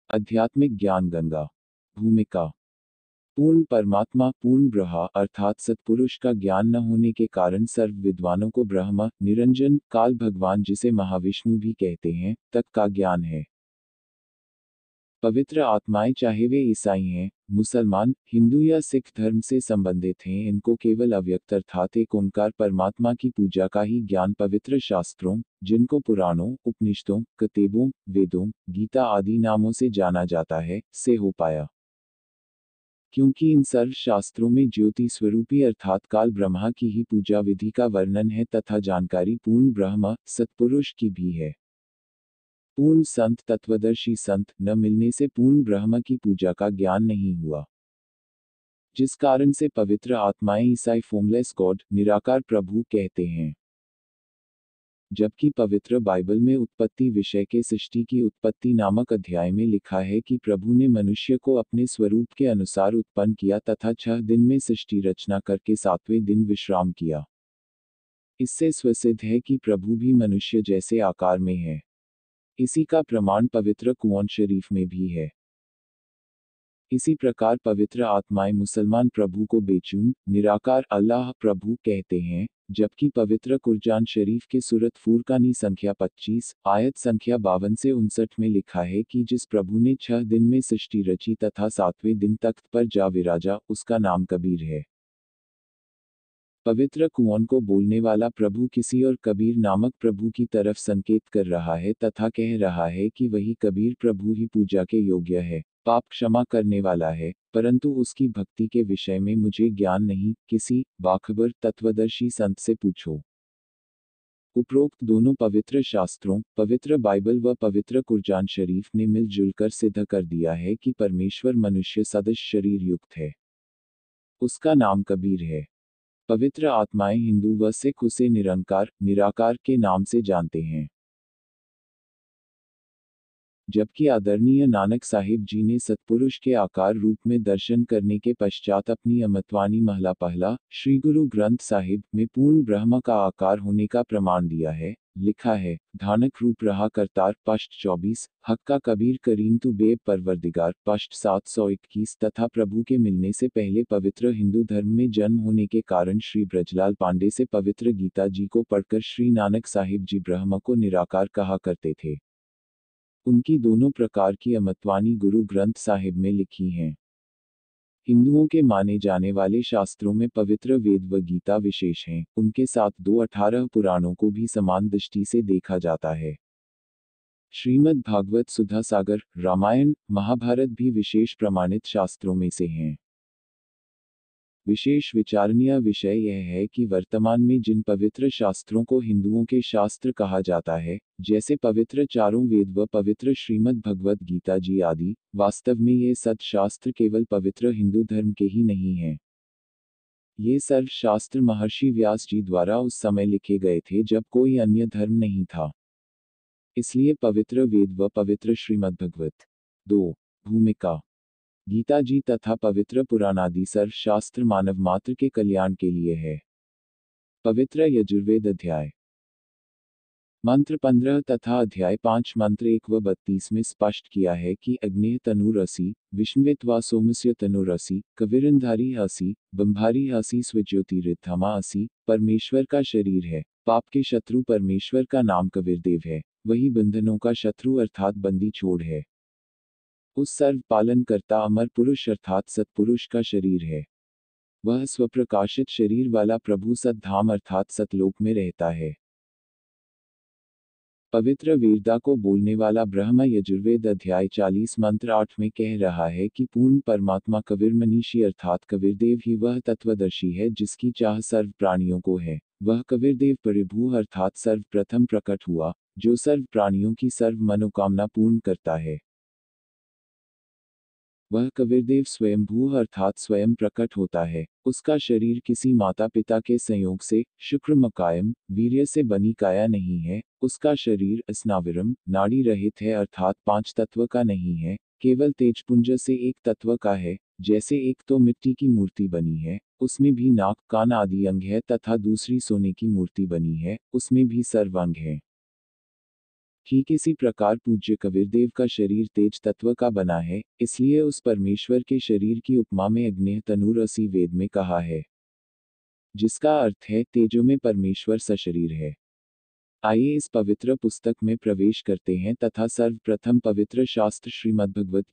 आध्यात्मिक ज्ञान गंगा। भूमिका। पूर्ण परमात्मा पूर्ण ब्रह्म अर्थात सत्पुरुष का ज्ञान न होने के कारण सर्व विद्वानों को ब्रह्म निरंजन काल भगवान जिसे महाविष्णु भी कहते हैं तक का ज्ञान है। पवित्र आत्माएं चाहे वे ईसाई हैं, मुसलमान, हिंदू या सिख धर्म से संबंधित हैं, इनको केवल अव्यक्त अर्थात एक ओंकार परमात्मा की पूजा का ही ज्ञान पवित्र शास्त्रों, जिनको पुराणों, उपनिषदों, किताबों, वेदों, गीता आदि नामों से जाना जाता है, से हो पाया। क्योंकि इन सर्व शास्त्रों में ज्योति स्वरूपी अर्थात काल ब्रह्मा की ही पूजा विधि का वर्णन है तथा जानकारी पूर्ण ब्रह्म सत्पुरुष की भी है। पूर्ण संत तत्वदर्शी संत न मिलने से पूर्ण ब्रह्म की पूजा का ज्ञान नहीं हुआ, जिस कारण से पवित्र आत्माएं ईसाई फॉर्मलेस गॉड निराकार प्रभु कहते हैं। जबकि पवित्र बाइबल में उत्पत्ति विषय के सृष्टि की उत्पत्ति नामक अध्याय में लिखा है कि प्रभु ने मनुष्य को अपने स्वरूप के अनुसार उत्पन्न किया तथा 6 दिन में सृष्टि रचना करके 7वें दिन विश्राम किया। इससे स्वसिद्ध है कि प्रभु भी मनुष्य जैसे आकार में है। इसी का प्रमाण पवित्र कुरान शरीफ में भी है। इसी प्रकार पवित्र आत्माएं मुसलमान प्रभु को बेचून निराकार अल्लाह प्रभु कहते हैं, जबकि पवित्र कुरान शरीफ के सूरत फुरकानी संख्या 25 आयत संख्या 52 से 59 में लिखा है कि जिस प्रभु ने 6 दिन में सृष्टि रची तथा 7वें दिन तख्त पर जा विराजा उसका नाम कबीर है। पवित्र कुरान को बोलने वाला प्रभु किसी और कबीर नामक प्रभु की तरफ संकेत कर रहा है तथा कह रहा है कि वही कबीर प्रभु ही पूजा के योग्य है, पाप क्षमा करने वाला है, परंतु उसकी भक्ति के विषय में मुझे ज्ञान नहीं, किसी बाखबर तत्वदर्शी संत से पूछो। उपरोक्त दोनों पवित्र शास्त्रों, पवित्र बाइबल व पवित्र कुरान शरीफ ने मिलजुल कर सिद्ध कर दिया है कि परमेश्वर मनुष्य सदृश शरीर युक्त है। उसका नाम कबीर है। पवित्र आत्माएं हिंदू व सिख उसे निरंकार, निराकार के नाम से जानते हैं। जबकि आदरणीय नानक साहिब जी ने सत्पुरुष के आकार रूप में दर्शन करने के पश्चात अपनी अमृतवाणी महला पहला, श्री गुरु ग्रंथ साहिब में पूर्ण ब्रह्म का आकार होने का प्रमाण दिया है। लिखा है, धानक रूप रहा करतार पश्च 24, हक का कबीर करीम तू बेब परवरदिगार पश्च 721 तथा प्रभु के मिलने से पहले पवित्र हिंदू धर्म में जन्म होने के कारण श्री ब्रजलाल पांडे से पवित्र गीता जी को पढ़कर श्री नानक साहिब जी ब्रह्म को निराकार कहा करते थे। उनकी दोनों प्रकार की अमृतवाणी गुरु ग्रंथ साहिब में लिखी हैं। हिंदुओं के माने जाने वाले शास्त्रों में पवित्र वेद व गीता विशेष हैं, उनके साथ 18 पुराणों को भी समान दृष्टि से देखा जाता है। श्रीमद् भागवत सुधा सागर, रामायण, महाभारत भी विशेष प्रमाणित शास्त्रों में से हैं। विशेष विचारणीय विषय यह है कि वर्तमान में जिन पवित्र शास्त्रों को हिंदुओं के शास्त्र कहा जाता है, जैसे पवित्र चारों वेद व पवित्र श्रीमद् भगवद गीता जी आदि, वास्तव में ये सत शास्त्र केवल पवित्र हिंदू धर्म के ही नहीं हैं। ये सर्व शास्त्र महर्षि व्यास जी द्वारा उस समय लिखे गए थे जब कोई अन्य धर्म नहीं था। इसलिए पवित्र वेद व पवित्र श्रीमद् भगवत 2 भूमिका गीता जी तथा पवित्र पुराणादि सर्व शास्त्र मानव मात्र के कल्याण के लिए है। पवित्र यजुर्वेद अध्याय मंत्र 15 तथा अध्याय 5 मंत्र 1 व 32 में स्पष्ट किया है कि अग्नेय तनुरसी, विष्णुवेत्वा सोमस्य तनुरसी, कविरंधारी असी, बंभारी असी स्वज्योतिरिद्धमा असी, परमेश्वर का शरीर है। पाप के शत्रु परमेश्वर का नाम कबीरदेव है, वही बंधनों का शत्रु अर्थात बंदी छोड़ है। उस सर्व पालन करता अमर पुरुष अर्थात सत्पुरुष का शरीर है। वह स्वप्रकाशित शरीर वाला प्रभु सतधाम अर्थात सतलोक में रहता है। पवित्र वेदा को बोलने वाला ब्रह्म यजुर्वेद अध्याय 40 मंत्र 8 में कह रहा है कि पूर्ण परमात्मा कबीर मनीषी अर्थात कबीरदेव ही वह तत्वदर्शी है जिसकी चाह सर्व प्राणियों को है। वह कबीरदेव परिभू अर्थात सर्वप्रथम प्रकट हुआ, जो सर्व प्राणियों की सर्व मनोकामना पूर्ण करता है। वह कबीरदेव स्वयंभू अर्थात स्वयं प्रकट होता है। उसका शरीर किसी माता पिता के संयोग से, शुक्र मकायम, वीर्य से बनी काया नहीं है। उसका शरीर स्नाविरम, नाड़ी रहित है अर्थात 5 तत्व का नहीं है, केवल तेजपुंज से एक तत्व का है। जैसे एक तो मिट्टी की मूर्ति बनी है, उसमें भी नाक कान आदि अंग है तथा दूसरी सोने की मूर्ति बनी है, उसमें भी सर्व अंग है। ठीक इसी प्रकार पूज्य कबीरदेव का शरीर तेज तत्व का बना है, इसलिए उस परमेश्वर के शरीर की उपमा में अग्नेय तनूर असी वेद में कहा है, जिसका अर्थ है तेजो में परमेश्वर सशरीर है। आइए इस पवित्र पुस्तक में प्रवेश करते हैं तथा सर्वप्रथम पवित्र शास्त्र श्रीमद्भगवत